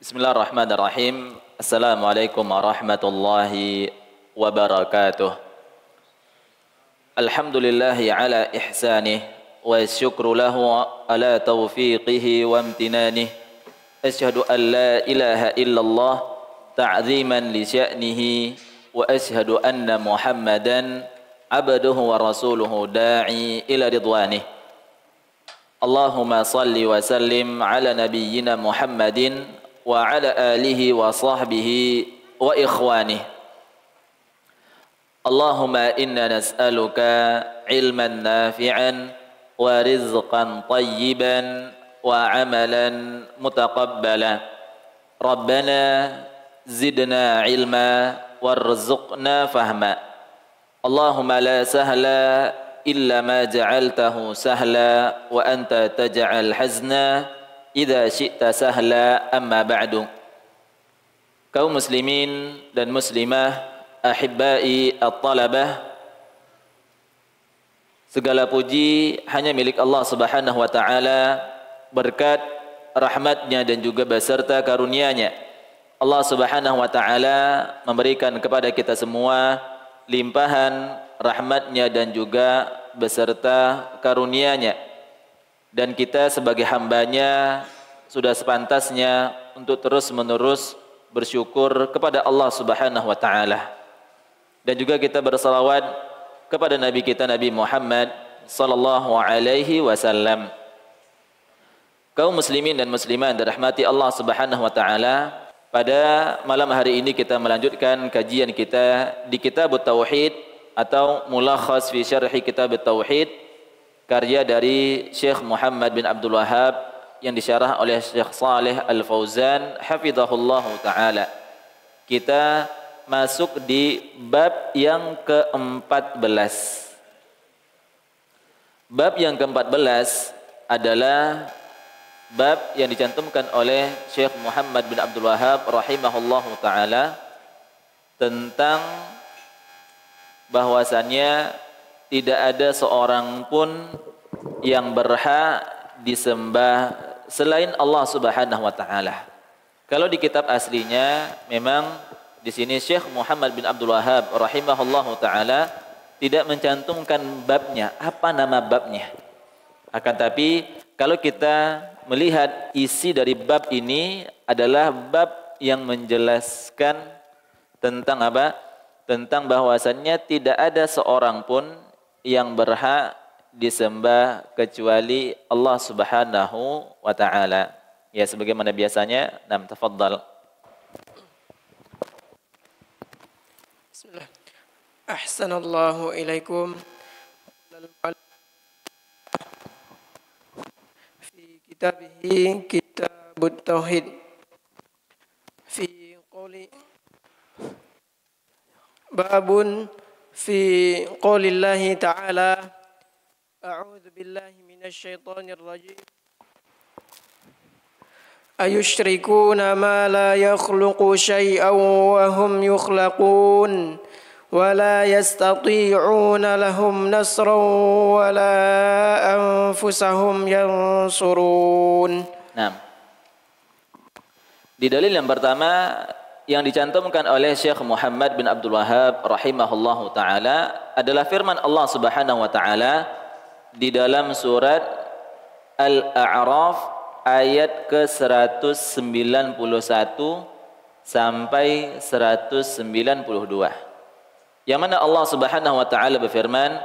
Bismillahirrahmanirrahim. Assalamualaikum warahmatullahi wabarakatuh. Alhamdulillahi ala ihsanih wa syukru lahu ala taufiqihi wa amtinanih. Asyhadu an la ilaha illallah ta'ziman li sya'nihi wa asyhadu anna Muhammadan abduhu wa rasuluhu da'i ila ridwanih. Allahumma salli wa sallim ala nabiyyina Muhammadin wa ala alihi wa sahbihi wa ikhwanih. Allahumma inna nas'aluka ilman nafi'an wa rizqan tayyiban wa amalan mutaqabbala. Rabbana zidna ilma warzuqna fahma. Allahumma la sahla illa ma ja'altahu sahla wa anta taj'al hazna idza syi'ta sahla. Amma ba'du. Kaum muslimin dan muslimah, ahibbai at-talabah, segala puji hanya milik Allah Subhanahu wa taala, berkat rahmatnya dan juga beserta karunia-Nya. Allah Subhanahu wa taala memberikan kepada kita semua limpahan rahmatnya dan juga beserta karunia-Nya. Dan kita sebagai hambanya sudah sepantasnya untuk terus-menerus bersyukur kepada Allah Subhanahu wa taala. Dan juga kita bersalawat kepada Nabi kita Nabi Muhammad sallallahu alaihi wasallam. Kaum muslimin dan muslimat dirahmati Allah Subhanahu wa taala, pada malam hari ini kita melanjutkan kajian kita di Kitab Tauhid atau Mulakhas fi Syarhi Kitab Tauhid, karya dari Syekh Muhammad bin Abdul Wahhab yang disyarah oleh Syekh Saleh Al-Fauzan hafizahullahu taala. Kita masuk di bab yang ke-14. Bab yang ke-14 adalah bab yang dicantumkan oleh Syekh Muhammad bin Abdul Wahhab rahimahullahu taala tentang bahwasannya tidak ada seorang pun yang berhak disembah selain Allah Subhanahu wa taala. Kalau di kitab aslinya memang di sini Syekh Muhammad bin Abdul Wahhab rahimahullahu taala tidak mencantumkan babnya, apa nama babnya. Akan tapi kalau kita melihat isi dari bab ini adalah bab yang menjelaskan tentang apa? Tentang bahwasannya tidak ada seorang pun yang berhak disembah kecuali Allah Subhanahu wa taala. Ya, sebagaimana biasanya, tafadhal. Bismillah. Ahsanallahu ilaikum. Fi kitabihi Kitabut Tauhid fi qouli babun في قول الله تعالى أعوذ بالله من الشيطان الرجيم أيشركون ما لا يخلق شيئا وهم يخلقون ولا يستطيعون لهم نصرا ولا أنفسهم ينصرون. Nah, di dalil yang pertama yang dicantumkan oleh Syekh Muhammad bin Abdul Wahhab rahimahullahu taala adalah firman Allah Subhanahu wa taala di dalam surat Al-A'raf ayat ke-191 sampai 192. Yang mana Allah Subhanahu wa taala berfirman,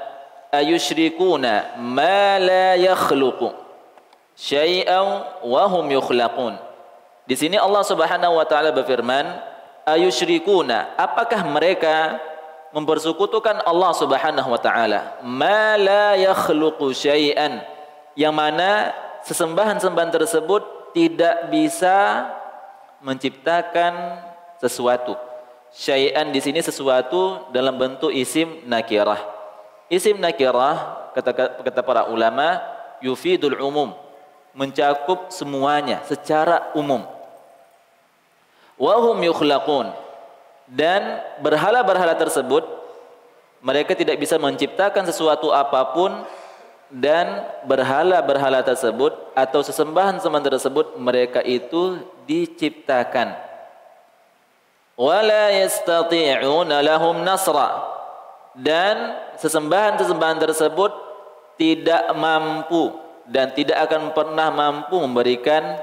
ayusyrikuna ma la yakhluqu syai'an wa hum yukhlaqun. Di sini Allah Subhanahu wa taala berfirman, ayusyrikuna, apakah mereka mempersekutukan Allah Subhanahu wa taala, ma la yakhluqu syai'an, yang mana sesembahan-sembahan tersebut tidak bisa menciptakan sesuatu. Syai'an di sini sesuatu dalam bentuk isim nakirah. Isim nakirah kata para ulama yufidul umum, mencakup semuanya secara umum. Wahum yukhlaqun, dan berhala-berhala tersebut mereka tidak bisa menciptakan sesuatu apapun dan berhala-berhala tersebut atau sesembahan-sesembahan tersebut mereka itu diciptakan. Wala yastati'una lahum nasra, dan sesembahan-sesembahan tersebut tidak mampu dan tidak akan pernah mampu memberikan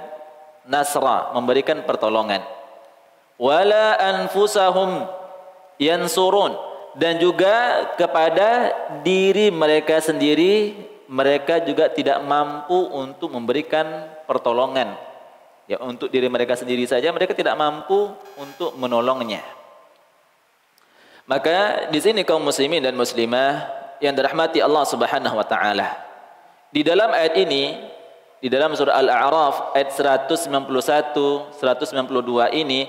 nasra, memberikan pertolongan. Wala anfusahum yansurun, dan juga kepada diri mereka sendiri mereka juga tidak mampu untuk memberikan pertolongan. Ya, untuk diri mereka sendiri saja mereka tidak mampu untuk menolongnya. Maka di sini kaum muslimin dan muslimah yang dirahmati Allah Subhanahu wa taala, di dalam ayat ini, di dalam surah Al-A'raf ayat 191, 192 ini,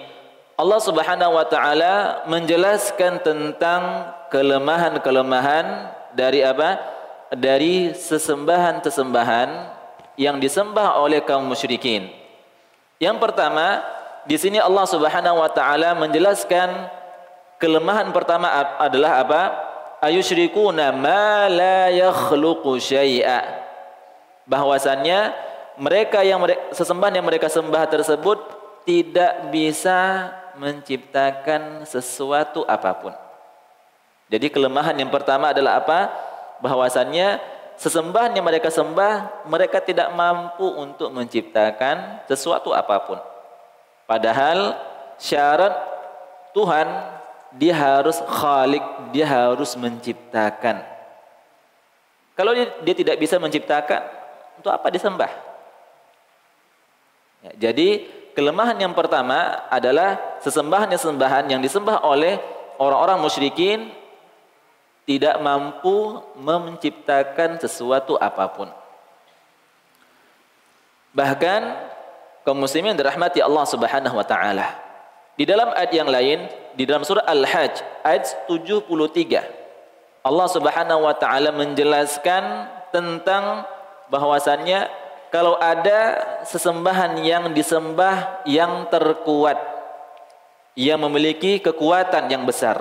Allah Subhanahu wa taala menjelaskan tentang kelemahan-kelemahan dari apa? Dari sesembahan-sesembahan yang disembah oleh kaum musyrikin. Yang pertama, di sini Allah Subhanahu wa taala menjelaskan kelemahan pertama adalah apa? Ayusyrikuna ma la yakhluqu syai'a. Bahwasannya sesembahan yang mereka sembah tersebut tidak bisa menciptakan sesuatu apapun. Jadi kelemahan yang pertama adalah apa? Bahwasannya sesembahan yang mereka sembah mereka tidak mampu untuk menciptakan sesuatu apapun. Padahal syarat Tuhan, dia harus khalik, dia harus menciptakan. Kalau dia tidak bisa menciptakan, untuk apa disembah? Ya, jadi kelemahan yang pertama adalah sesembahan yang disembah oleh orang-orang musyrikin tidak mampu menciptakan sesuatu apapun. Bahkan kaum muslimin dirahmati Allah Subhanahu wa taala, di dalam ayat yang lain, di dalam surah Al-Hajj ayat 73, Allah Subhanahu wa taala menjelaskan tentang bahwasannya kalau ada sesembahan yang disembah yang terkuat, yang memiliki kekuatan yang besar,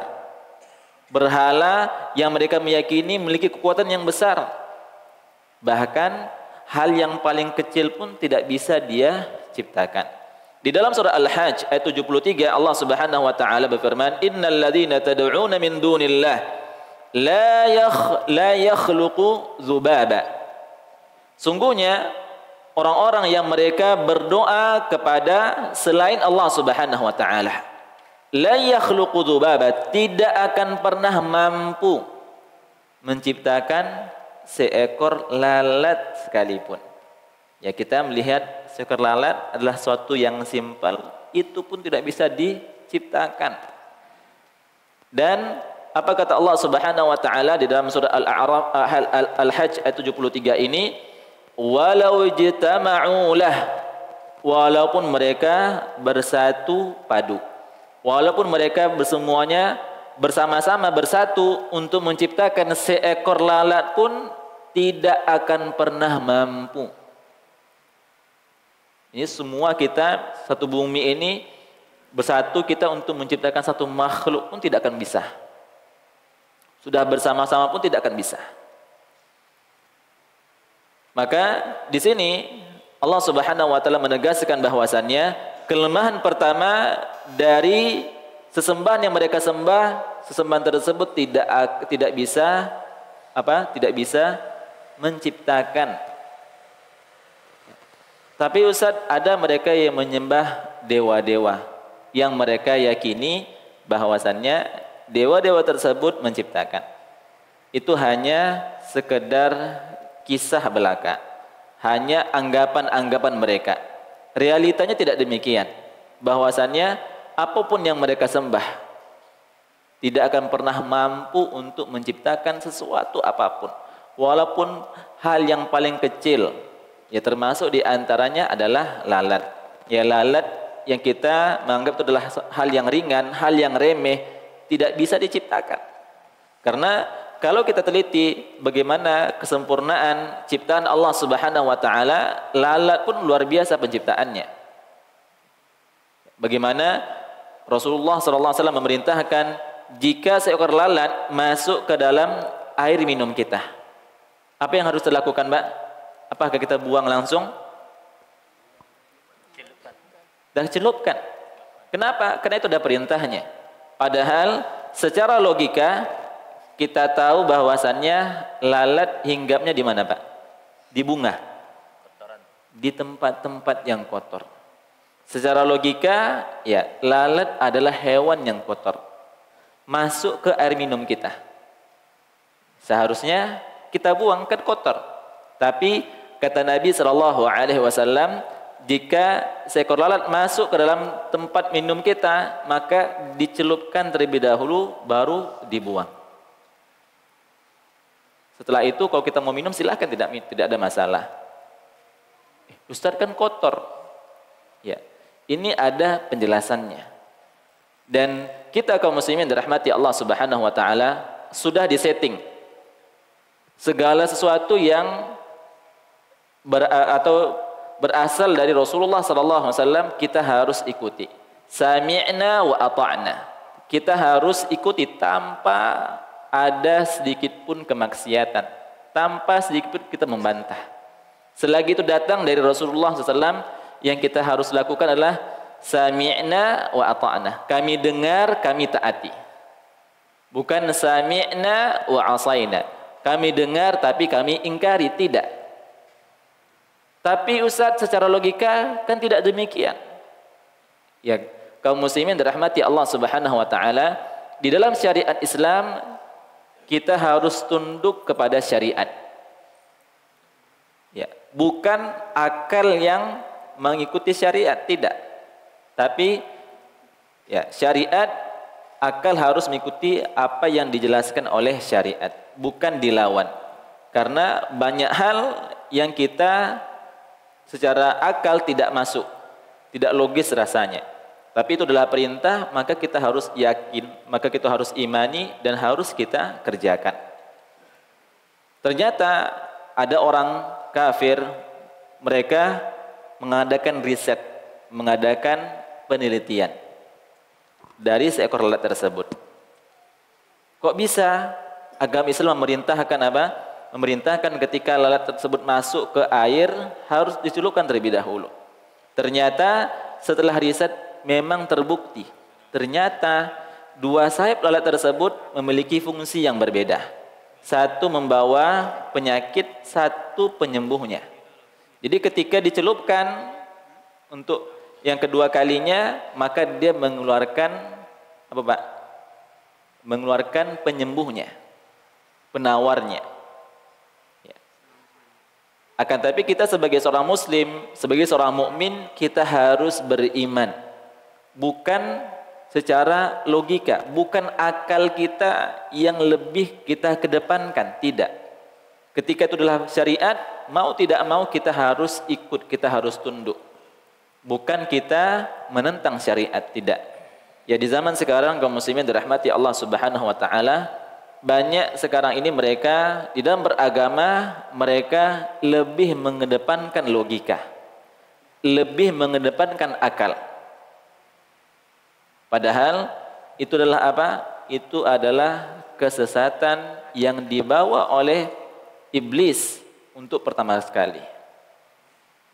berhala yang mereka meyakini memiliki kekuatan yang besar, bahkan hal yang paling kecil pun tidak bisa dia ciptakan. Di dalam surah Al-Hajj ayat 73 Allah Subhanahu wa taala berfirman, innal ladzina tad'una min dunillah la yakhluqu dzubaba. Sungguhnya orang-orang yang mereka berdoa kepada selain Allah Subhanahu wa taala, la yakhluqu dzubaba, tidak akan pernah mampu menciptakan seekor lalat sekalipun. Ya, kita melihat seekor lalat adalah suatu yang simpel, itu pun tidak bisa diciptakan. Dan apa kata Allah Subhanahu wa taala di dalam surah Al-A'raf Al-Hajj ayat 73 ini, walau jitama'u lah, walaupun mereka bersatu padu, walaupun mereka bersemuanya bersama-sama bersatu untuk menciptakan seekor lalat pun tidak akan pernah mampu. Ini semua kita, satu bumi ini bersatu kita untuk menciptakan satu makhluk pun tidak akan bisa. Sudah bersama-sama pun tidak akan bisa. Maka di sini Allah Subhanahu wa taala menegaskan bahwasannya kelemahan pertama dari sesembahan yang mereka sembah, sesembahan tersebut tidak bisa menciptakan. Tapi Ustaz, ada mereka yang menyembah dewa-dewa yang mereka yakini bahwasannya dewa-dewa tersebut menciptakan. Itu hanya sekedar kisah belaka, hanya anggapan-anggapan mereka. Realitanya tidak demikian. Bahwasannya apapun yang mereka sembah tidak akan pernah mampu untuk menciptakan sesuatu apapun, walaupun hal yang paling kecil. Ya, termasuk di antaranya adalah lalat. Ya, lalat yang kita menganggap itu adalah hal yang ringan, hal yang remeh, tidak bisa diciptakan. Karena kalau kita teliti bagaimana kesempurnaan ciptaan Allah Subhanahu wa taala, lalat pun luar biasa penciptaannya. Bagaimana Rasulullah SAW memerintahkan jika seekor lalat masuk ke dalam air minum kita, Apa yang harus dilakukan, Mbak? Apakah kita buang langsung? Dan celupkan. Kenapa? Karena itu ada perintahnya. Padahal secara logika kita tahu bahwasannya lalat hinggapnya di mana, Pak? Di bunga. Di tempat-tempat yang kotor. Secara logika, ya, lalat adalah hewan yang kotor. Masuk ke air minum kita. Seharusnya kita buang kan kotor. Tapi kata Nabi SAW, jika seekor lalat masuk ke dalam tempat minum kita, maka dicelupkan terlebih dahulu, baru dibuang. Setelah itu kalau kita mau minum silahkan, tidak ada masalah. Ustaz kan kotor. Ya, ini ada penjelasannya. Dan kita kaum muslimin dirahmati Allah Subhanahu wa taala sudah disetting segala sesuatu yang berasal dari Rasulullah sallallahu alaihi wasallam kita harus ikuti. Sami'na wa ata'na. Kita harus ikuti tanpa ada sedikit pun kemaksiatan, tanpa sedikit pun kita membantah. Selagi itu datang dari Rasulullah SAW, yang kita harus lakukan adalah sami'na wa ata'na. Kami dengar, kami taati. Bukan sami'na wa asaina. Kami dengar tapi kami ingkari, tidak. Tapi Ustaz, secara logika kan tidak demikian. Ya, kaum muslimin dirahmati Allah Subhanahu wa taala, di dalam syariat Islam kita harus tunduk kepada syariat. Ya, bukan akal yang mengikuti syariat, tidak. Tapi ya, syariat, akal harus mengikuti apa yang dijelaskan oleh syariat, bukan dilawan. Karena banyak hal yang kita secara akal tidak masuk, tidak logis rasanya. Tapi itu adalah perintah, maka kita harus yakin, maka kita harus imani dan harus kita kerjakan. Ternyata ada orang kafir, mereka mengadakan riset, mengadakan penelitian dari seekor lalat tersebut. Kok bisa agama Islam memerintahkan apa? Memerintahkan ketika lalat tersebut masuk ke air harus dicelupkan terlebih dahulu. Ternyata setelah riset memang terbukti. Ternyata dua sayap lalat tersebut memiliki fungsi yang berbeda. Satu membawa penyakit, satu penyembuhnya. Jadi ketika dicelupkan untuk yang kedua kalinya, maka dia mengeluarkan apa, Pak? Mengeluarkan penyembuhnya, penawarnya. Ya. Akan tapi kita sebagai seorang muslim, sebagai seorang mukmin, kita harus beriman. Bukan secara logika, bukan akal kita yang lebih kita kedepankan, tidak. Ketika itu adalah syariat, mau tidak mau kita harus ikut, kita harus tunduk. Bukan kita menentang syariat, tidak. Ya, di zaman sekarang kaum muslimin dirahmati Allah Subhanahu wa taala, banyak sekarang ini mereka di dalam beragama mereka lebih mengedepankan logika, lebih mengedepankan akal. Padahal itu adalah apa? Itu adalah kesesatan yang dibawa oleh iblis untuk pertama sekali.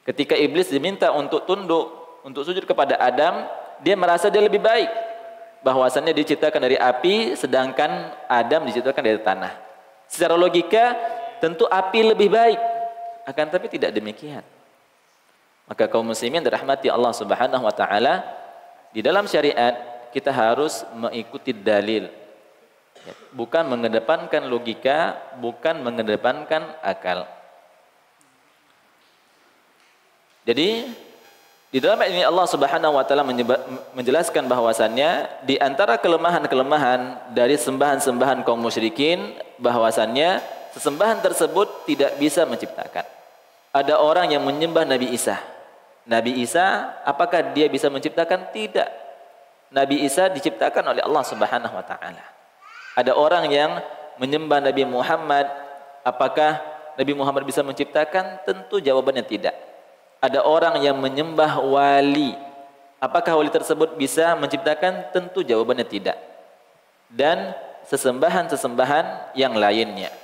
Ketika iblis diminta untuk tunduk, untuk sujud kepada Adam, dia merasa dia lebih baik. Bahwasannya diciptakan dari api, sedangkan Adam diciptakan dari tanah. Secara logika, tentu api lebih baik. Akan tapi tidak demikian. Maka kaum muslimin dirahmati Allah Subhanahu wa taala, di dalam syariat kita harus mengikuti dalil. Bukan mengedepankan logika, bukan mengedepankan akal. Jadi di dalam ini Allah Subhanahu wa taala menjelaskan bahwasannya di antara kelemahan-kelemahan dari sembahan-sembahan kaum musyrikin bahwasannya sesembahan tersebut tidak bisa menciptakan. Ada orang yang menyembah Nabi Isa. Nabi Isa, apakah dia bisa menciptakan? Tidak. Nabi Isa diciptakan oleh Allah Subhanahu wa taala. Ada orang yang menyembah Nabi Muhammad, apakah Nabi Muhammad bisa menciptakan? Tentu jawabannya tidak. Ada orang yang menyembah wali, apakah wali tersebut bisa menciptakan? Tentu jawabannya tidak. Dan sesembahan-sesembahan yang lainnya.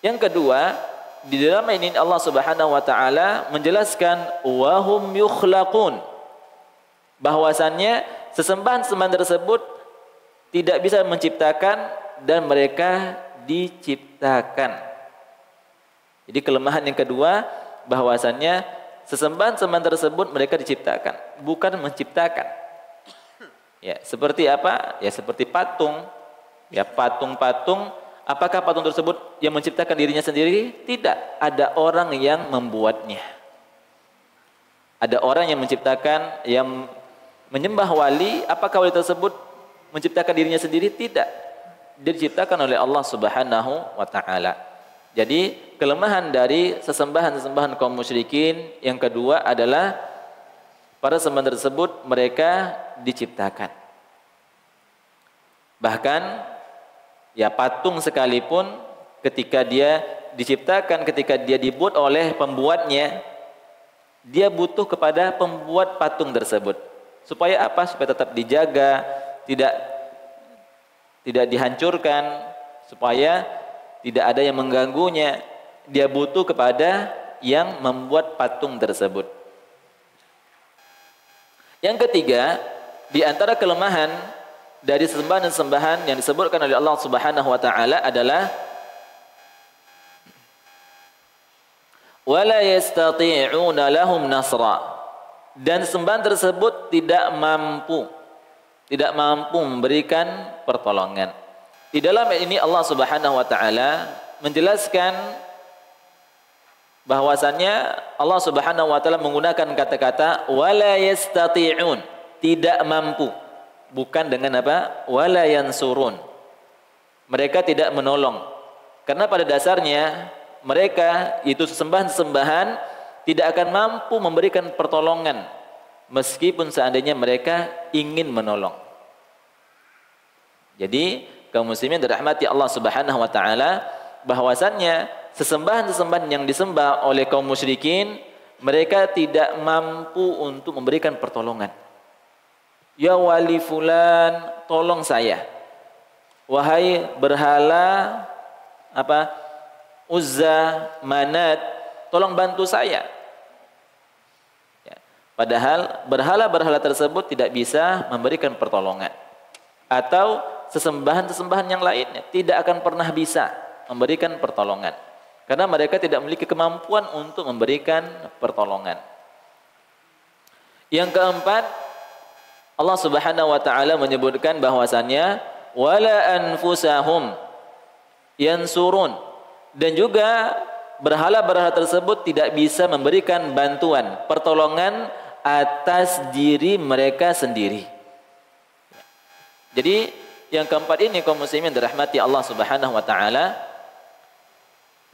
Yang kedua, di dalam ini Allah Subhanahu wa taala menjelaskan wahum yukhlaqun, bahwasannya sesembahan-sembahan tersebut tidak bisa menciptakan dan mereka diciptakan. Jadi kelemahan yang kedua, bahwasannya sesembahan-sembahan tersebut mereka diciptakan, bukan menciptakan. Ya, seperti apa? Ya, seperti patung. Ya, patung-patung, apakah patung tersebut yang menciptakan dirinya sendiri? Tidak, ada orang yang membuatnya. Ada orang yang menciptakan, yang menyembah wali, apakah wali tersebut menciptakan dirinya sendiri? Tidak. Dia diciptakan oleh Allah Subhanahu wa taala. Jadi kelemahan dari sesembahan-sesembahan kaum musyrikin yang kedua adalah para sembahan tersebut mereka diciptakan. Bahkan ya patung sekalipun ketika dia diciptakan, ketika dia dibuat oleh pembuatnya, dia butuh kepada pembuat patung tersebut. Supaya apa? Supaya tetap dijaga, tidak dihancurkan, supaya tidak ada yang mengganggunya. Dia butuh kepada yang membuat patung tersebut. Yang ketiga, di antara kelemahan dari sembahan-sembahan yang disebutkan oleh Allah Subhanahu wa taala adalah wala yastati'una lahum nasra, dan sembahan tersebut tidak mampu memberikan pertolongan. Di dalam ini Allah Subhanahu wa taala menjelaskan bahwasannya Allah Subhanahu wa taala menggunakan kata-kata wala yastati'un, tidak mampu, bukan dengan apa? Wala yansurun, mereka tidak menolong. Karena pada dasarnya mereka itu sesembahan-sesembahan tidak akan mampu memberikan pertolongan meskipun seandainya mereka ingin menolong. Jadi kaum muslimin dirahmati Allah Subhanahu wa taala, bahwasannya sesembahan-sesembahan yang disembah oleh kaum musyrikin mereka tidak mampu untuk memberikan pertolongan. Ya wali fulan, tolong saya. Wahai berhala apa? Uzza, Manat, tolong bantu saya. Ya. Padahal berhala-berhala tersebut tidak bisa memberikan pertolongan. Atau sesembahan-sesembahan yang lainnya tidak akan pernah bisa memberikan pertolongan. Karena mereka tidak memiliki kemampuan untuk memberikan pertolongan. Yang keempat, Allah Subhanahu wa taala menyebutkan bahwasannya wala anfusahum yansurun, dan juga berhala-berhala tersebut tidak bisa memberikan bantuan, pertolongan atas diri mereka sendiri. Jadi yang keempat ini kaum muslimin dirahmati Allah Subhanahu wa taala,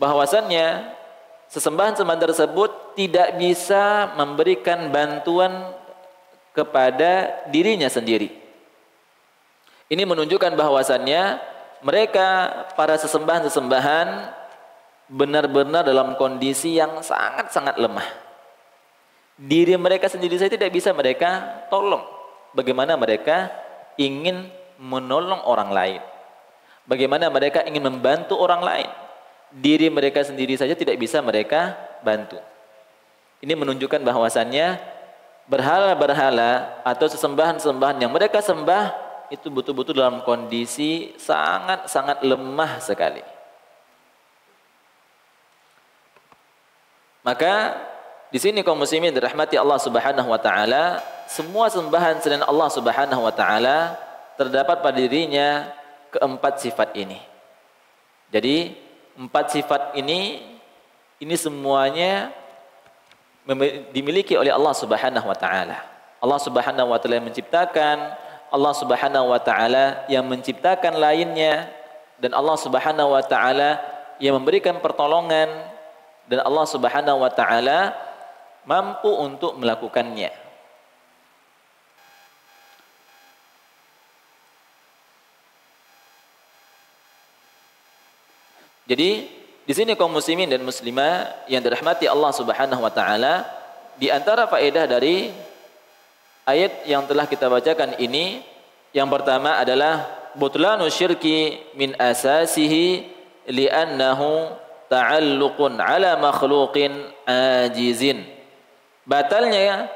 bahwasannya sesembahan-sembahan tersebut tidak bisa memberikan bantuan kepada dirinya sendiri. Ini menunjukkan bahwasannya mereka para sesembahan-sesembahan benar-benar dalam kondisi yang sangat-sangat lemah. Diri mereka sendiri saja tidak bisa mereka tolong. Bagaimana mereka ingin menolong orang lain? Bagaimana mereka ingin membantu orang lain? Diri mereka sendiri saja tidak bisa mereka bantu. Ini menunjukkan bahwasannya berhala-berhala atau sesembahan-sembahan yang mereka sembah itu betul-betul dalam kondisi sangat-sangat lemah sekali. Maka di sini kaum muslimin dirahmati Allah Subhanahu wa taala, semua sembahan selain Allah Subhanahu wa taala terdapat pada dirinya keempat sifat ini. Jadi empat sifat ini semuanya dimiliki oleh Allah Subhanahu wa taala. Allah Subhanahu wa taala yang menciptakan, Allah Subhanahu wa taala yang menciptakan lainnya, dan Allah Subhanahu wa taala yang memberikan pertolongan, dan Allah Subhanahu wa taala mampu untuk melakukannya. Jadi di sini kaum muslimin dan muslimah yang dirahmati Allah Subhanahu wa taala, di antara faedah dari ayat yang telah kita bacakan ini, yang pertama adalah butlanu syirki min asasihi li'annahu ta'alluqun ala makhluqin ajizin. Batalnya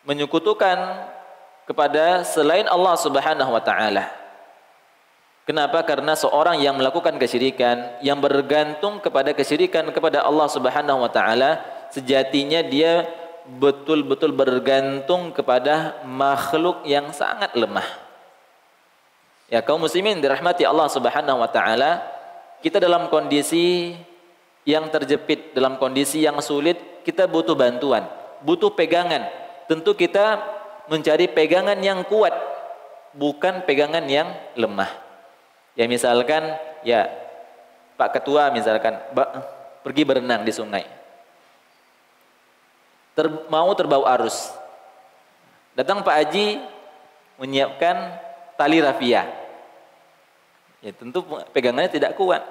menyekutukan kepada selain Allah Subhanahu wa taala. Kenapa? Karena seorang yang melakukan kesyirikan, yang bergantung kepada kesyirikan kepada Allah Subhanahu wa taala, sejatinya dia betul-betul bergantung kepada makhluk yang sangat lemah. Ya, kaum muslimin dirahmati Allah Subhanahu wa taala, kita dalam kondisi yang terjepit, dalam kondisi yang sulit, kita butuh bantuan, butuh pegangan. Tentu kita mencari pegangan yang kuat, bukan pegangan yang lemah. Ya misalkan, ya Pak Ketua misalkan pergi berenang di sungai, mau terbawa arus. Datang Pak Haji menyiapkan tali rafia. Ya tentu pegangannya tidak kuat.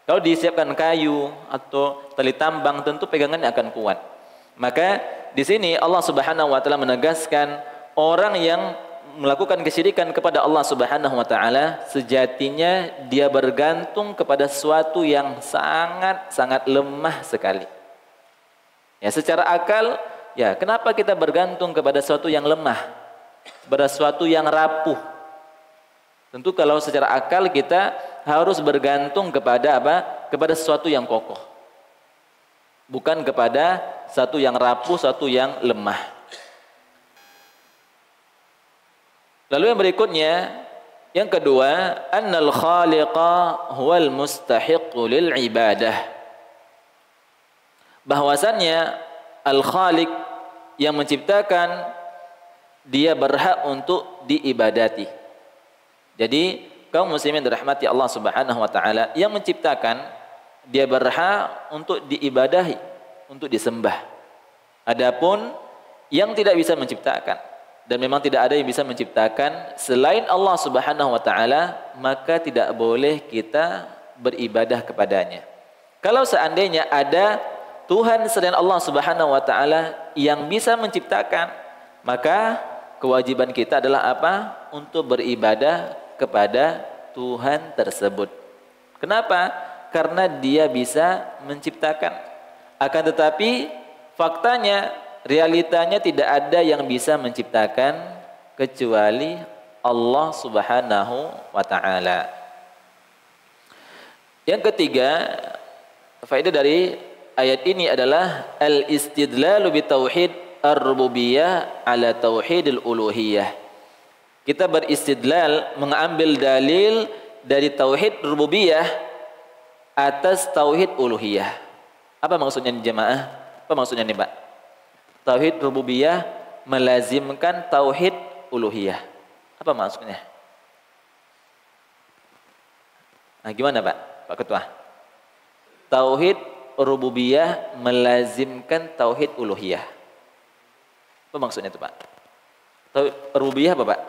Kalau disiapkan kayu atau tali tambang, tentu pegangannya akan kuat. Maka di sini Allah Subhanahu wa taala menegaskan orang yang melakukan kesyirikan kepada Allah Subhanahu wa taala, sejatinya dia bergantung kepada sesuatu yang sangat lemah sekali. Ya, secara akal, ya kenapa kita bergantung kepada sesuatu yang lemah, kepada sesuatu yang rapuh? Tentu kalau secara akal kita harus bergantung kepada apa? Kepada sesuatu yang kokoh. Bukan kepada sesuatu yang rapuh, sesuatu yang lemah. Lalu yang berikutnya, yang kedua, annal khaliqa huwal mustahiqqu lil ibadah. Bahwasannya al-khaliq yang menciptakan, dia berhak untuk diibadati. Jadi kaum muslimin dirahmati Allah Subhanahu wa taala, yang menciptakan dia berhak untuk diibadahi, untuk disembah. Adapun yang tidak bisa menciptakan, dan memang tidak ada yang bisa menciptakan selain Allah Subhanahu wa taala, maka tidak boleh kita beribadah kepadanya. Kalau seandainya ada Tuhan selain Allah Subhanahu wa taala yang bisa menciptakan, maka kewajiban kita adalah apa? Untuk beribadah kepada Tuhan tersebut. Kenapa? Karena dia bisa menciptakan. Akan tetapi faktanya, realitanya tidak ada yang bisa menciptakan kecuali Allah Subhanahu wa taala. Yang ketiga, faedah dari ayat ini adalah al-istidlalu bi tauhid ar-rububiyah ala tauhidil uluhiyah. Kita beristidlal, mengambil dalil dari tauhid rububiyah atas tauhid uluhiyah. Apa maksudnya nih jemaah? Apa maksudnya nih, Pak? Tauhid rububiyah melazimkan tauhid uluhiyah. Apa maksudnya? Nah, gimana Pak? Pak Ketua. Tauhid rububiyah melazimkan tauhid uluhiyah. Apa maksudnya itu Pak? Tauhid rububiyah apa Pak?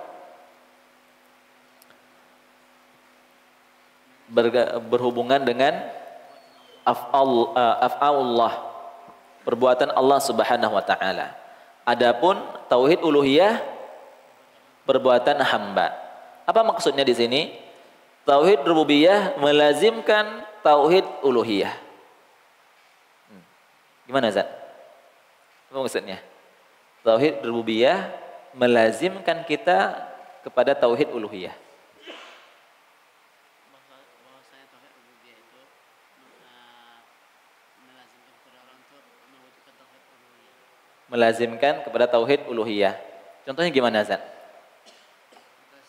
Berhubungan dengan af'alullah, perbuatan Allah Subhanahu wa taala. Adapun tauhid uluhiyah, perbuatan hamba. Apa maksudnya di sini? Tauhid rububiyah melazimkan tauhid uluhiyah. Gimana Zat? Apa maksudnya? Tauhid rububiyah melazimkan kita kepada tauhid uluhiyah. Melazimkan kepada tauhid uluhiyah. Contohnya gimana Zat?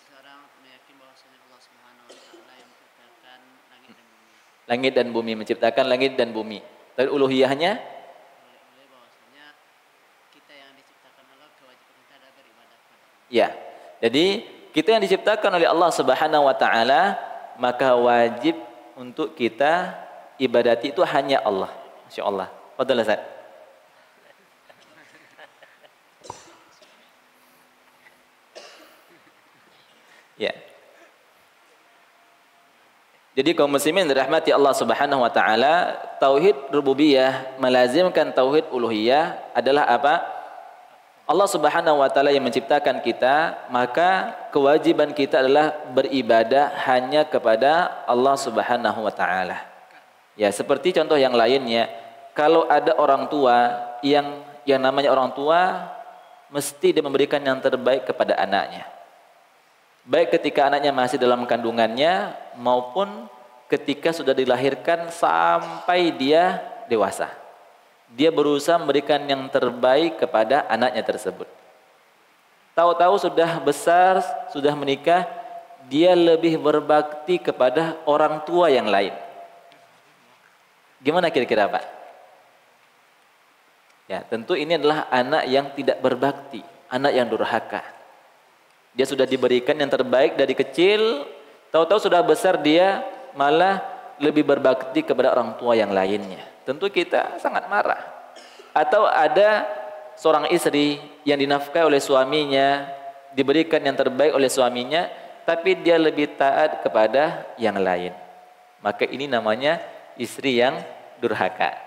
Seorang meyakini bahwasanya Allah Subhanahu wa taala yang menciptakan langit dan bumi, menciptakan langit dan bumi. Tauhid uluhiyahnya bahwasanya kita yang diciptakan Allah, kewajiban kita adalah beribadah kepada Allah. ya. Jadi kita yang diciptakan oleh Allah Subhanahu wa taala, maka wajib untuk kita ibadati itu hanya Allah. Masya Allah. Fadhal Zat. Ya. Jadi kaum muslimin dirahmati Allah Subhanahu wa taala, tauhid rububiyah melazimkan tauhid uluhiyah adalah apa? Allah Subhanahu wa taala yang menciptakan kita, maka kewajiban kita adalah beribadah hanya kepada Allah Subhanahu wa taala. Ya, seperti contoh yang lainnya, kalau ada orang tua yang namanya orang tua mesti dia memberikan yang terbaik kepada anaknya. Baik ketika anaknya masih dalam kandungannya maupun ketika sudah dilahirkan sampai dia dewasa. Dia berusaha memberikan yang terbaik kepada anaknya tersebut. Tahu-tahu sudah besar, sudah menikah, dia lebih berbakti kepada orang tua yang lain. Gimana kira-kira Pak? Ya, tentu ini adalah anak yang tidak berbakti, anak yang durhaka. Dia sudah diberikan yang terbaik dari kecil, tahu-tahu sudah besar dia malah lebih berbakti kepada orang tua yang lainnya. Tentu kita sangat marah. Atau ada seorang istri yang dinafkahi oleh suaminya, diberikan yang terbaik oleh suaminya, tapi dia lebih taat kepada yang lain. Maka ini namanya istri yang durhaka.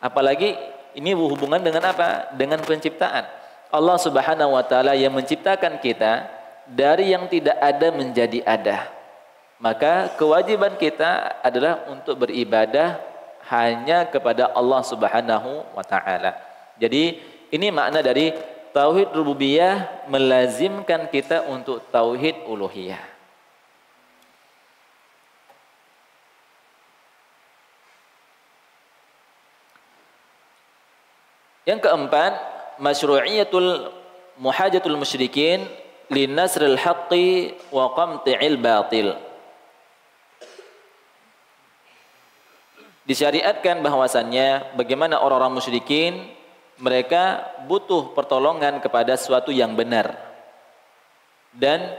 Apalagi ini berhubungan dengan apa? Dengan penciptaan. Allah Subhanahu wa taala yang menciptakan kita dari yang tidak ada menjadi ada. Maka kewajiban kita adalah untuk beribadah hanya kepada Allah Subhanahu wa taala. Jadi ini makna dari tauhid rububiyah melazimkan kita untuk tauhid uluhiyah. Yang keempat, masyru'iyatul muhajatul musyrikin li nasril haqqi wa qamti'il batil. Disyariatkan bahwasannya bagaimana orang-orang musyrikin mereka butuh pertolongan kepada sesuatu yang benar dan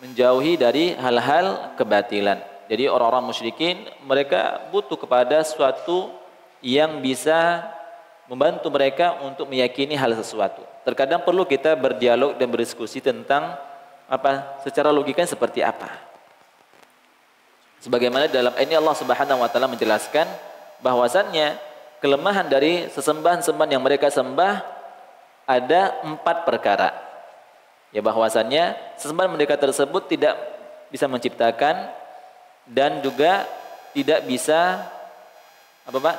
menjauhi dari hal-hal kebatilan. Jadi orang-orang musyrikin mereka butuh kepada sesuatu yang bisa membantu mereka untuk meyakini hal sesuatu. Terkadang perlu kita berdialog dan berdiskusi tentang apa secara logikanya seperti apa. Sebagaimana dalam ini Allah Subhanahu wa taala menjelaskan bahwasannya kelemahan dari sesembahan-sembahan yang mereka sembah ada 4 perkara. Ya, bahwasannya sesembahan mereka tersebut tidak bisa menciptakan dan juga tidak bisa apa Pak?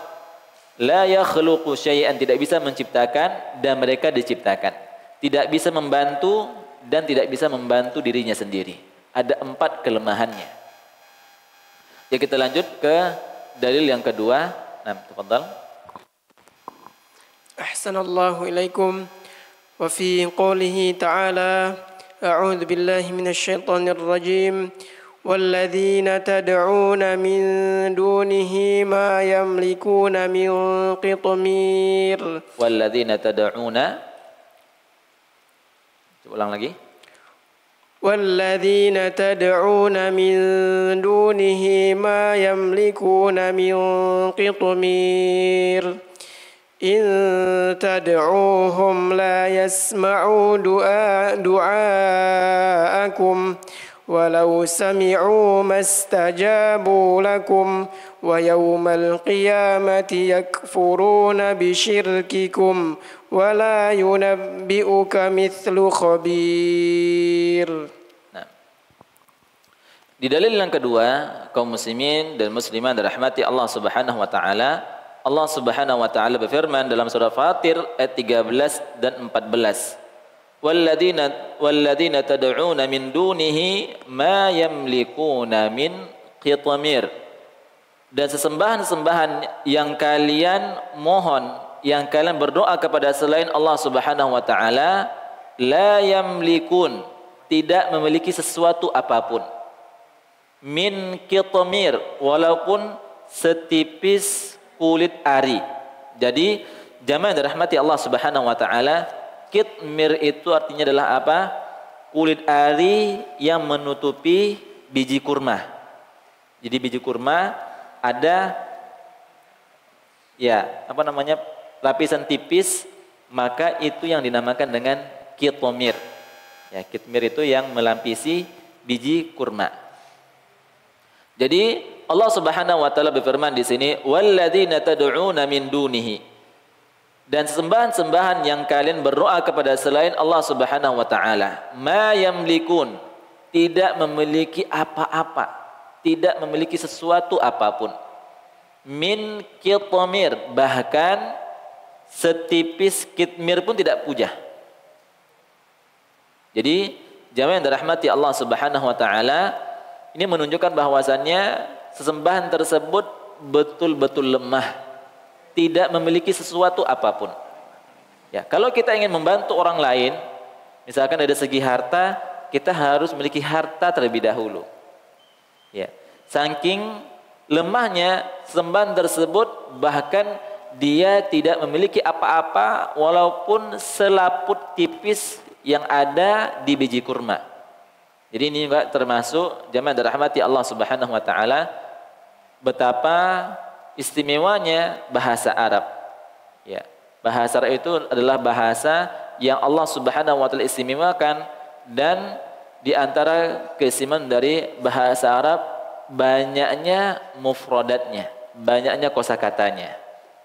La yakhluqu syai'an, tidak bisa menciptakan dan mereka diciptakan. Tidak bisa membantu dan tidak bisa membantu dirinya sendiri. Ada 4 kelemahannya. Ya, kita lanjut ke dalil yang kedua. Nah, tafadhal. Ahsanallahu ilaikum. Wa fi qoulihi ta'ala a'udzu billahi minasyaitonir rajim. والذين تدعون من دونه ما يملكون من قطمير والذين تدعون ulang lagi والذين تدعون من دونه ما يملكون من قطمير إن تدعوهم لا يسمعوا دعاءكم ولو سمعوا ما استجابوا لكم ويوم القيامة يكفرون بشرككم ولا ينبئك مثل خبير. Nah, di dalil yang kedua, kaum muslimin dan muslimat dirahmati Allah Subhanahu wa taala, Allah Subhanahu wa taala berfirman dalam surah Fatir ayat 13 dan 14. Walladzina tad'una min dunihi ma yamlikuna min qitmir. Dan sesembahan-sembahan yang kalian mohon, yang kalian berdoa kepada selain Allah Subhanahu wa taala, la yamlikun, tidak memiliki sesuatu apapun. Min qitmir, walaupun setipis kulit ari. Jadi jamaah dirahmati Allah Subhanahu wa taala, qitmir itu artinya adalah apa? Kulit ari yang menutupi biji kurma. Jadi biji kurma ada ya, apa namanya? Lapisan tipis, maka itu yang dinamakan dengan qitmir. Ya, qitmir itu yang melapisi biji kurma. Jadi Allah Subhanahu wa taala berfirman di sini, walladzina tad'una min dunihi. Dan sembahan-sembahan yang kalian berdoa kepada selain Allah Subhanahu wa taala, ma yamlikun, tidak memiliki apa-apa. tidak memiliki sesuatu apapun. Min qitmir, bahkan setipis kitmir pun tidak punya. Jadi jamaah yang dirahmati Allah Subhanahu wa taala, ini menunjukkan bahwasannya sesembahan tersebut betul-betul lemah, tidak memiliki sesuatu apapun. Ya, kalau kita ingin membantu orang lain, misalkan dari segi harta, kita harus memiliki harta terlebih dahulu. Ya, saking lemahnya sesembahan tersebut, bahkan dia tidak memiliki apa-apa walaupun selaput tipis yang ada di biji kurma. Jadi ini juga termasuk jamaah dirahmati Allah Subhanahu wa taala, betapa istimewanya bahasa Arab. Ya, bahasa Arab itu adalah bahasa yang Allah Subhanahu wa taala istimewakan, dan di antara keistimewaan dari bahasa Arab banyaknya mufradatnya, banyaknya kosakatanya.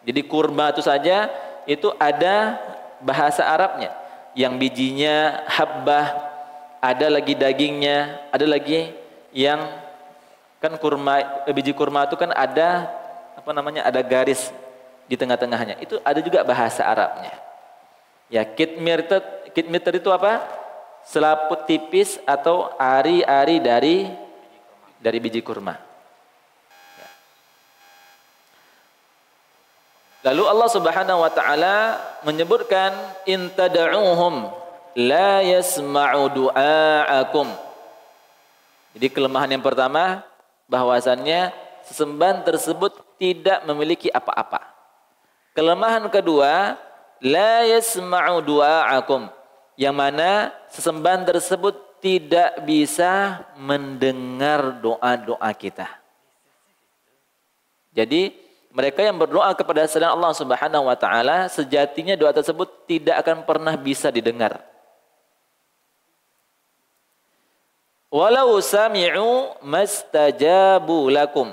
Jadi kurma itu saja itu ada bahasa Arabnya, yang bijinya habbah, ada lagi dagingnya, ada lagi yang kan kurma, biji kurma itu kan ada apa namanya, ada garis di tengah-tengahnya, itu ada juga bahasa Arabnya. Ya, kitmir itu apa? Selaput tipis atau ari-ari dari biji kurma. Lalu Allah Subhanahu wa taala menyebutkan in tad'uuhum la yasma'u du'aakum. Jadi kelemahan yang pertama bahwasannya sesembahan tersebut tidak memiliki apa-apa. Kelemahan kedua, la yasma'u du'aakum, yang mana sesembahan tersebut tidak bisa mendengar doa-doa kita. Jadi mereka yang berdoa kepada selain Allah Subhanahu wa taala, sejatinya doa tersebut tidak akan pernah bisa didengar. Walau sami'u mastajabu lakum.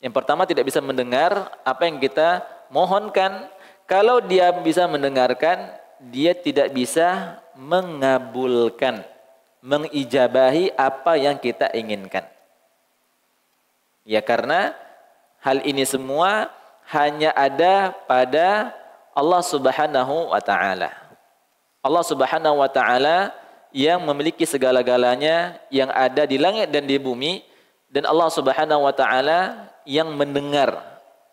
Yang pertama, tidak bisa mendengar apa yang kita mohonkan. Kalau dia bisa mendengarkan, dia tidak bisa mengabulkan, mengijabahi apa yang kita inginkan. Ya, karena hal ini semua hanya ada pada Allah Subhanahu wa taala. Allah Subhanahu wa taala yang memiliki segala-galanya yang ada di langit dan di bumi, dan Allah Subhanahu wa taala yang mendengar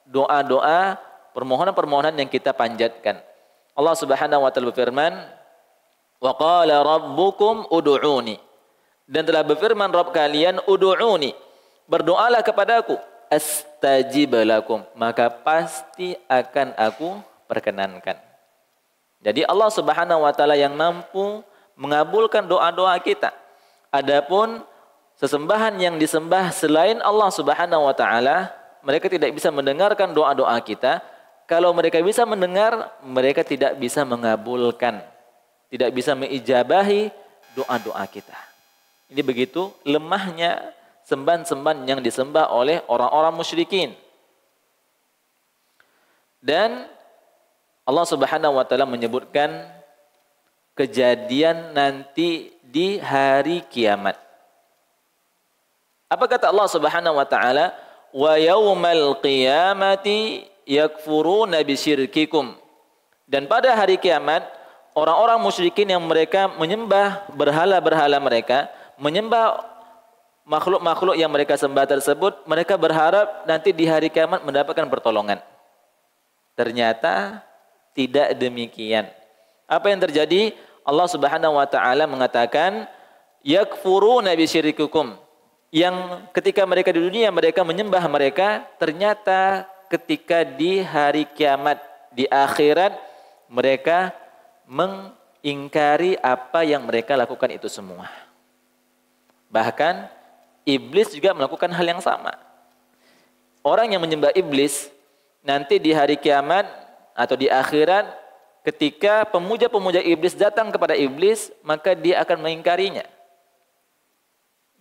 doa-doa, permohonan-permohonan yang kita panjatkan. Allah Subhanahu wa taala berfirman, "Wa qala rabbukum ud'uni." Dan telah berfirman Rabb kalian, ud'uni, berdoalah kepadaku, astajib lakum, maka pasti akan aku perkenankan. Jadi Allah Subhanahu wa taala yang mampu mengabulkan doa-doa kita. Adapun sesembahan yang disembah selain Allah Subhanahu wa taala, mereka tidak bisa mendengarkan doa-doa kita. Kalau mereka bisa mendengar, mereka tidak bisa mengabulkan, tidak bisa mengijabahi doa-doa kita. Ini begitu lemahnya sembahan-sembahan yang disembah oleh orang-orang musyrikin. Dan Allah Subhanahu wa taala menyebutkan kejadian nanti di hari kiamat. Apa kata Allah Subhanahu wa taala? Wa yaumal qiyamati yakfuruna bisyirkikum. Dan pada hari kiamat, orang-orang musyrikin yang mereka menyembah berhala-berhala mereka, menyembah makhluk-makhluk yang mereka sembah tersebut, mereka berharap nanti di hari kiamat mendapatkan pertolongan. Ternyata tidak demikian. Apa yang terjadi? Allah Subhanahu wa taala mengatakan yakfuruna bisyirkikum. Yang ketika mereka di dunia mereka menyembah mereka, ternyata ketika di hari kiamat, di akhirat, mereka mengingkari apa yang mereka lakukan itu semua. Bahkan iblis juga melakukan hal yang sama. Orang yang menyembah iblis nanti di hari kiamat atau di akhirat, ketika pemuja-pemuja iblis datang kepada iblis, maka dia akan mengingkarinya.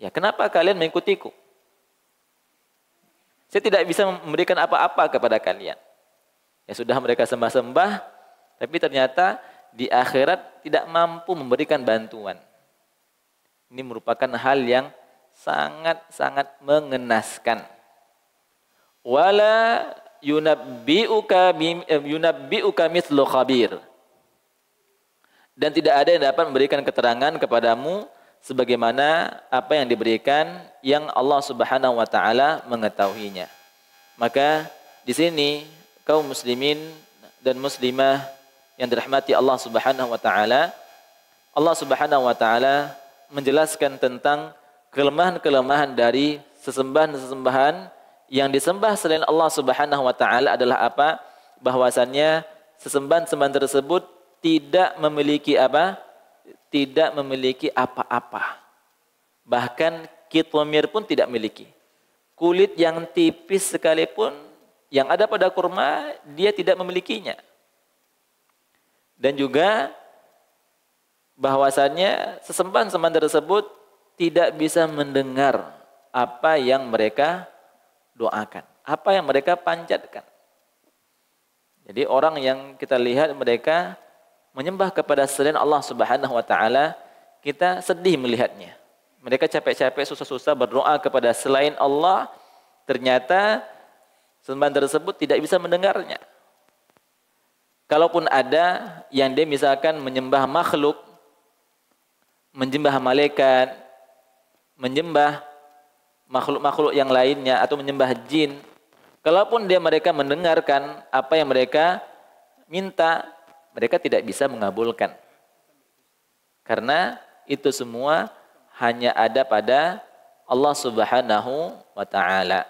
Ya, kenapa kalian mengikutiku? Saya tidak bisa memberikan apa-apa kepada kalian. Ya sudah mereka sembah-sembah, tapi ternyata di akhirat tidak mampu memberikan bantuan. Ini merupakan hal yang sangat-sangat mengenaskan. Wala yunabbi'uka mithlu khabir. Dan tidak ada yang dapat memberikan keterangan kepadamu sebagaimana apa yang diberikan yang Allah Subhanahu wa taala mengetahuinya. Maka di sini kaum muslimin dan muslimah yang dirahmati Allah Subhanahu wa taala, Allah Subhanahu wa taala menjelaskan tentang kelemahan-kelemahan dari sesembahan-sesembahan yang disembah selain Allah Subhanahu wa taala adalah apa? Bahwasannya sesembahan-sembahan tersebut tidak memiliki apa? Tidak memiliki apa-apa. Bahkan kitmir pun tidak memiliki. Kulit yang tipis sekalipun yang ada pada kurma dia tidak memilikinya. Dan juga bahwasannya sesembahan-sembahan tersebut tidak bisa mendengar apa yang mereka doakan, apa yang mereka panjatkan. Jadi orang yang kita lihat mereka menyembah kepada selain Allah Subhanahu wa taala, kita sedih melihatnya. Mereka capek-capek susah-susah berdoa kepada selain Allah, ternyata sembahan tersebut tidak bisa mendengarnya. Kalaupun ada yang dia misalkan menyembah makhluk, menyembah malaikat, menyembah makhluk-makhluk yang lainnya atau menyembah jin, kalaupun mereka mendengarkan apa yang mereka minta, mereka tidak bisa mengabulkan. Karena itu semua hanya ada pada Allah Subhanahu wa taala.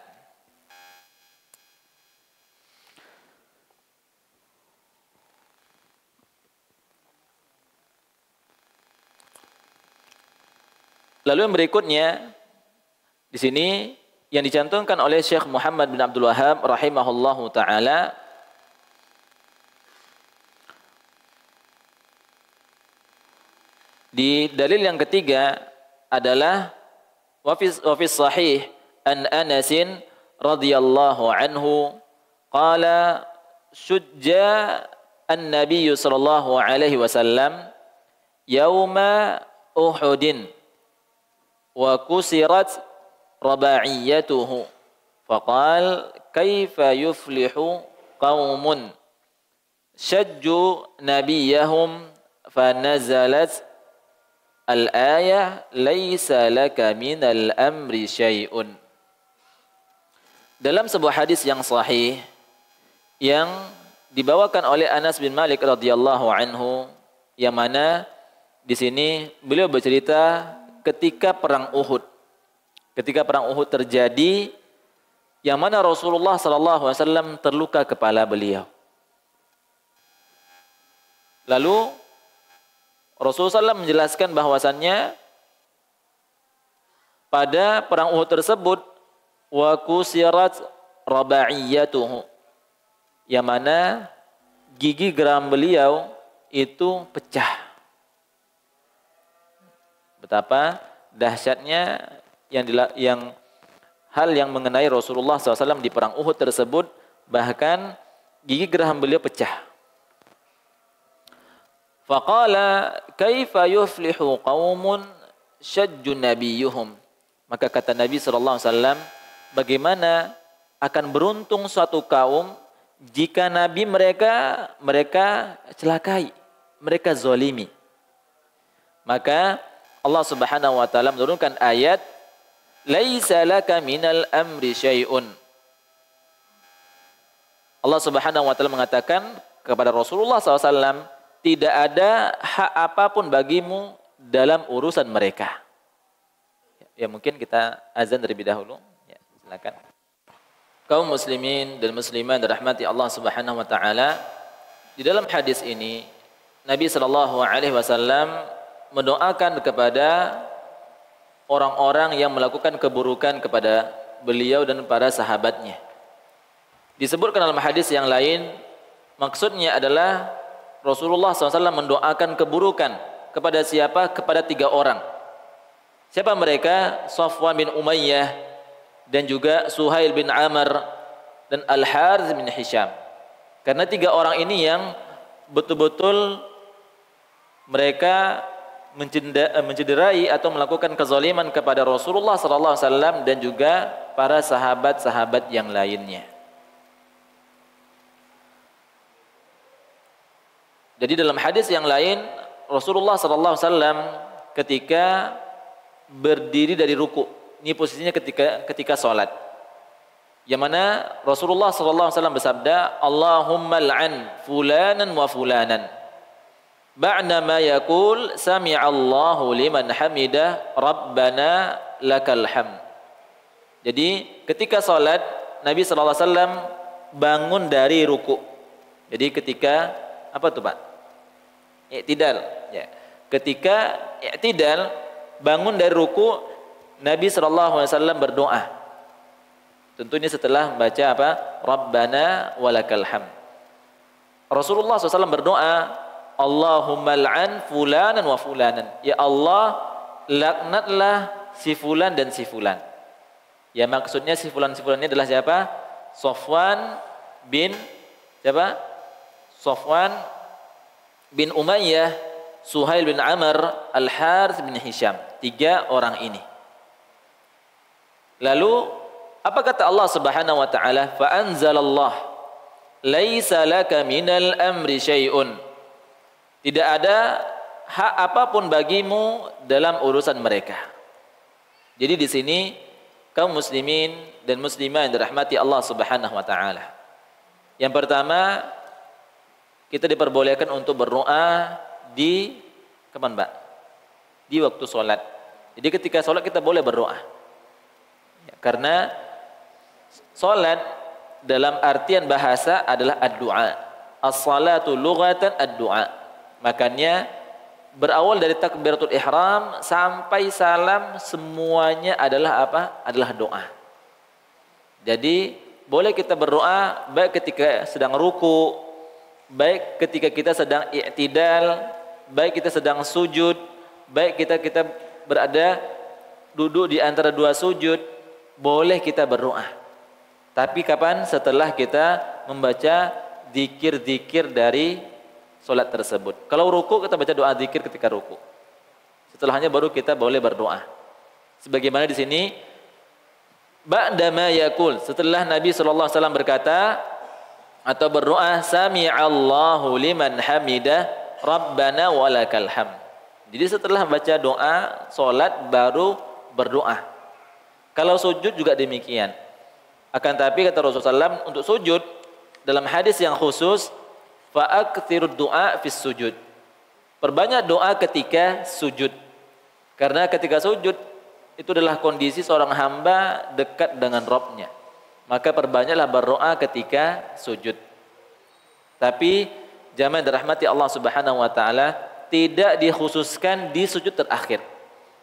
Lalu yang berikutnya di sini yang dicantumkan oleh Syekh Muhammad bin Abdul Wahhab rahimahullahu taala, di dalil yang ketiga adalah wa fi sahih an Anas radhiyallahu anhu qala syujja an-nabiy sallallahu alaihi wasallam yauma Uhudin wa kusirat rabaiyatuhu faqal kaifa yuflihu qaumun syajju nabiyahum fanazalat al-ayah laisa laka minal amri syai'un. Dalam sebuah hadis yang sahih yang dibawakan oleh Anas bin Malik radhiyallahu anhu, yang mana di sini beliau bercerita ketika perang Uhud. Ketika perang Uhud terjadi, yang mana Rasulullah sallallahu alaihi wasallam terluka kepala beliau. Lalu Rasulullah SAW menjelaskan bahwasannya pada perang Uhud tersebut wa kusirat rabaiyatuhu, yang mana gigi geram beliau itu pecah. Betapa dahsyatnya yang hal yang mengenai Rasulullah SAW di perang Uhud tersebut, bahkan gigi geraham beliau pecah. Faqala kaifa yuflihu qaumun syajju nabiyuhum. Maka kata Nabi SAW, bagaimana akan beruntung suatu kaum jika Nabi mereka celakai, mereka zalimi. Maka Allah Subhanahu wa taala menurunkan ayat laisa laka minal amri syai'un. Allah Subhanahu wa taala mengatakan kepada Rasulullah SAW, tidak ada hak apapun bagimu dalam urusan mereka. Ya, mungkin kita azan terlebih dahulu. Ya, silakan. Kaum muslimin dan muslimat dirahmati Allah Subhanahu wa taala, di dalam hadis ini Nabi sallallahu alaihi wasallam mendoakan kepada orang-orang yang melakukan keburukan kepada beliau dan para sahabatnya. Disebutkan dalam hadis yang lain, maksudnya adalah Rasulullah SAW mendoakan keburukan kepada siapa? Kepada 3 orang. Siapa mereka? Safwan bin Umayyah dan juga Suhail bin Amr dan Al-Harith bin Hisham. Karena 3 orang ini yang betul-betul mereka mencederai atau melakukan kezaliman kepada Rasulullah sallallahu alaihi wasallam dan juga para sahabat-sahabat yang lainnya. Jadi dalam hadis yang lain Rasulullah sallallahu alaihi wasallam ketika berdiri dari ruku, ini posisinya ketika salat. Yang mana Rasulullah sallallahu alaihi wasallam bersabda, "Allahumma al'an fulanan wa fulanan." Ba'da ma yaqul sami'allahu liman hamidah rabbana lakal hamd. Jadi ketika salat Nabi sallallahu alaihi wasallam bangun dari ruku. Jadi ketika apa tuh Pak? I'tidal ya. Ketika i'tidal bangun dari ruku Nabi sallallahu alaihi wasallam berdoa. Tentunya setelah membaca apa? Rabbana walakal hamd. Rasulullah SAW berdoa, Allahumma al'an fulanan wa fulanan. Ya Allah, laknatlah si fulan dan si fulan. Ya maksudnya si fulan ini adalah siapa? Safwan bin siapa? Safwan bin Umayyah, Suhail bin Amr, Al-Harits bin Hisham. 3 orang ini. Lalu apa kata Allah Subhanahu wa taala? Fa anzalallah laisa laka minal amri syai'un. Tidak ada hak apapun bagimu dalam urusan mereka. Jadi di sini kaum muslimin dan muslimah yang dirahmati Allah Subhanahu wa taala. Yang pertama, kita diperbolehkan untuk berdoa di kapan, Pak? Di waktu sholat. Jadi ketika sholat kita boleh berdoa. Ya, karena sholat dalam artian bahasa adalah ad-du'a. As-salatu lughatan ad-du'a. Makanya berawal dari takbiratul ihram sampai salam semuanya adalah apa? Adalah doa. Jadi boleh kita berdoa baik ketika sedang ruku, baik ketika kita sedang i'tidal, baik kita sedang sujud, baik kita berada duduk di antara 2 sujud, boleh kita berdoa. Tapi kapan? Setelah kita membaca zikir-zikir dari solat tersebut. Kalau ruku kita baca doa zikir ketika ruku. Setelahnya baru kita boleh berdoa. Sebagaimana di sini ba'da ma yaqul, setelah Nabi sallallahu alaihi wasallam berkata atau berdoa sami'allahu liman hamidah rabbana walakal hamd. Jadi setelah baca doa solat baru berdoa. Kalau sujud juga demikian. Akan tapi kata Rasulullah SAW untuk sujud dalam hadis yang khusus fa'aktsirud du'a fis sujud. Perbanyak doa ketika sujud. Karena ketika sujud itu adalah kondisi seorang hamba dekat dengan Rabb-nya. Maka perbanyaklah berdoa ketika sujud. Tapi jamaah dirahmati Allah Subhanahu wa taala, tidak dikhususkan di sujud terakhir.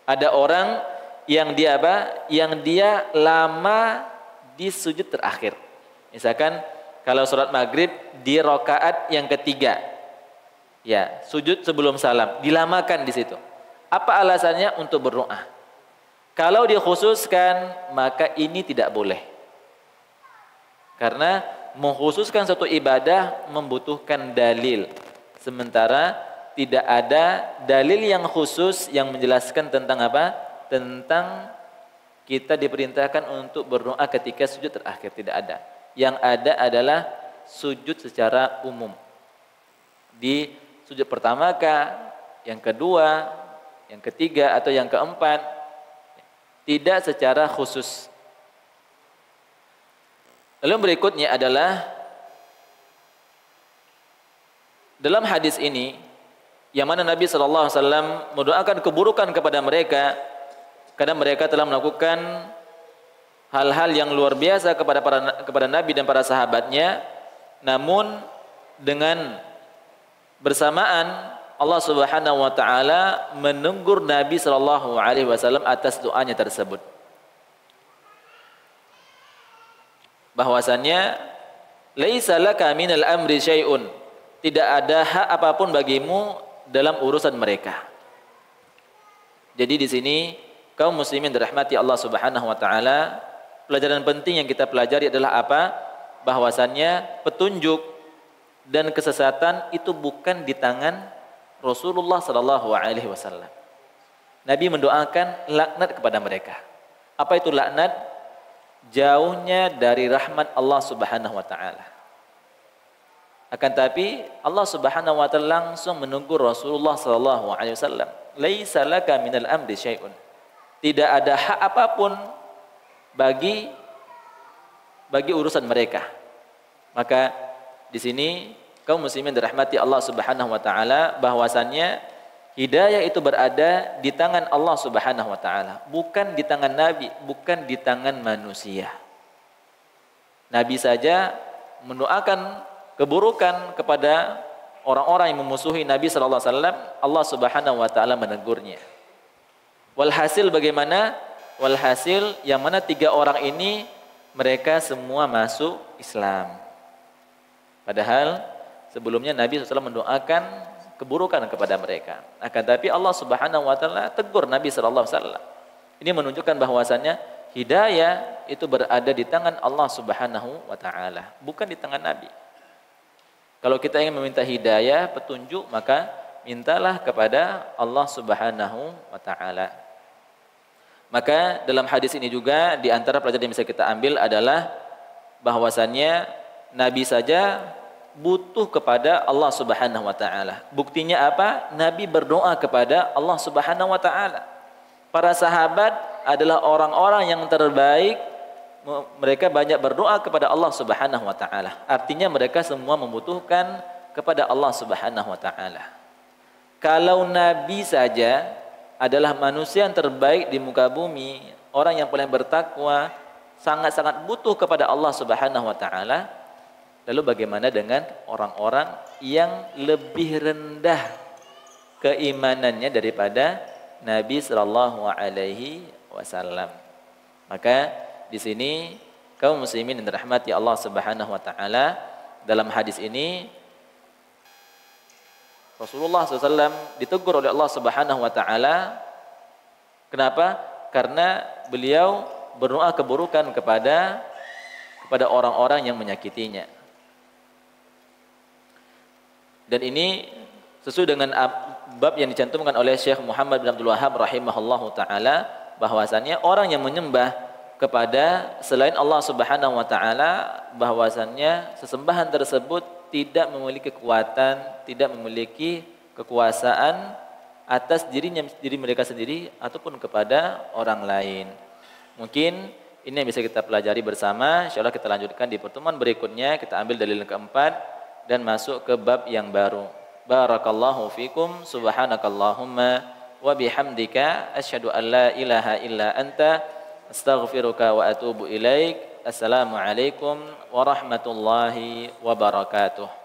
Ada orang yang dia apa? Yang dia lama di sujud terakhir. Misalkan kalau sholat maghrib di rakaat yang ketiga, ya sujud sebelum salam, dilamakan di situ. Apa alasannya? Untuk berdoa. Kalau dikhususkan maka ini tidak boleh. Karena mengkhususkan suatu ibadah membutuhkan dalil. Sementara tidak ada dalil yang khusus yang menjelaskan tentang apa? Tentang kita diperintahkan untuk berdoa ketika sujud terakhir, tidak ada. Yang ada adalah sujud secara umum. Di sujud pertama kah, yang kedua, yang ketiga atau yang keempat, tidak secara khusus. Lalu berikutnya adalah dalam hadis ini yang mana Nabi SAW mendoakan keburukan kepada mereka karena mereka telah melakukan hal-hal yang luar biasa kepada Nabi dan para sahabatnya, namun dengan bersamaan Allah Subhanahu wa taala menegur Nabi sallallahu alaihi wasallam atas doanya tersebut. Bahwasannya laisa laka minal amri syai'un, tidak ada hak apapun bagimu dalam urusan mereka. Jadi di sini kaum muslimin dirahmati Allah Subhanahu wa taala, pelajaran penting yang kita pelajari adalah apa? Bahwasannya petunjuk dan kesesatan itu bukan di tangan Rasulullah sallallahu alaihi wasallam. Nabi mendoakan laknat kepada mereka. Apa itu laknat? Jauhnya dari rahmat Allah Subhanahu wa taala. Akan tapi Allah Subhanahu wa taala langsung menegur Rasulullah sallallahu alaihi wasallam, "Laisa laka minal amri syai'un." Tidak ada hak apapun bagi urusan mereka. Maka di sini kaum muslimin dirahmati Allah Subhanahu wa taala, bahwasannya hidayah itu berada di tangan Allah Subhanahu wa taala, bukan di tangan nabi, bukan di tangan manusia. Nabi saja mendoakan keburukan kepada orang-orang yang memusuhi Nabi sallallahu alaihi wasallam, Allah Subhanahu wa taala menegurnya. Walhasil bagaimana? Walhasil yang mana 3 orang ini mereka semua masuk Islam. Padahal sebelumnya Nabi SAW mendoakan keburukan kepada mereka. Akan tapi Allah Subhanahu wa taala tegur Nabi sallallahu alaihi wasallam. Ini menunjukkan bahwasannya hidayah itu berada di tangan Allah Subhanahu wa taala, bukan di tangan Nabi. Kalau kita ingin meminta hidayah, petunjuk, maka mintalah kepada Allah Subhanahu wa taala. Maka dalam hadis ini juga di antara pelajaran yang bisa kita ambil adalah bahwasannya Nabi saja butuh kepada Allah Subhanahu wa taala. Buktinya apa? Nabi berdoa kepada Allah Subhanahu wa taala. Para sahabat adalah orang-orang yang terbaik, mereka banyak berdoa kepada Allah Subhanahu wa taala. Artinya mereka semua membutuhkan kepada Allah Subhanahu wa taala. Kalau Nabi saja adalah manusia yang terbaik di muka bumi, orang yang paling bertakwa, sangat-sangat butuh kepada Allah Subhanahu wa taala, lalu bagaimana dengan orang-orang yang lebih rendah keimanannya daripada Nabi sallallahu alaihi wasallam? Maka di sini kaum muslimin yang dirahmati Allah Subhanahu wa taala, dalam hadis ini Rasulullah SAW ditegur oleh Allah Subhanahu wa taala. Kenapa? Karena beliau berdoa keburukan kepada orang-orang yang menyakitinya. Dan ini sesuai dengan bab yang dicantumkan oleh Syekh Muhammad bin Abdul Wahhab rahimahullahu taala, bahwasannya orang yang menyembah kepada selain Allah Subhanahu wa taala, bahwasannya sesembahan tersebut tidak memiliki kekuatan, tidak memiliki kekuasaan atas diri mereka sendiri ataupun kepada orang lain. Mungkin ini yang bisa kita pelajari bersama. Insyaallah kita lanjutkan di pertemuan berikutnya. Kita ambil dalil keempat dan masuk ke bab yang baru. Barakallahu fikum, subhanakallahumma wa bihamdika asyhadu an la ilaha illa anta astaghfiruka wa atubu ilaik. Assalamualaikum warahmatullahi wabarakatuh.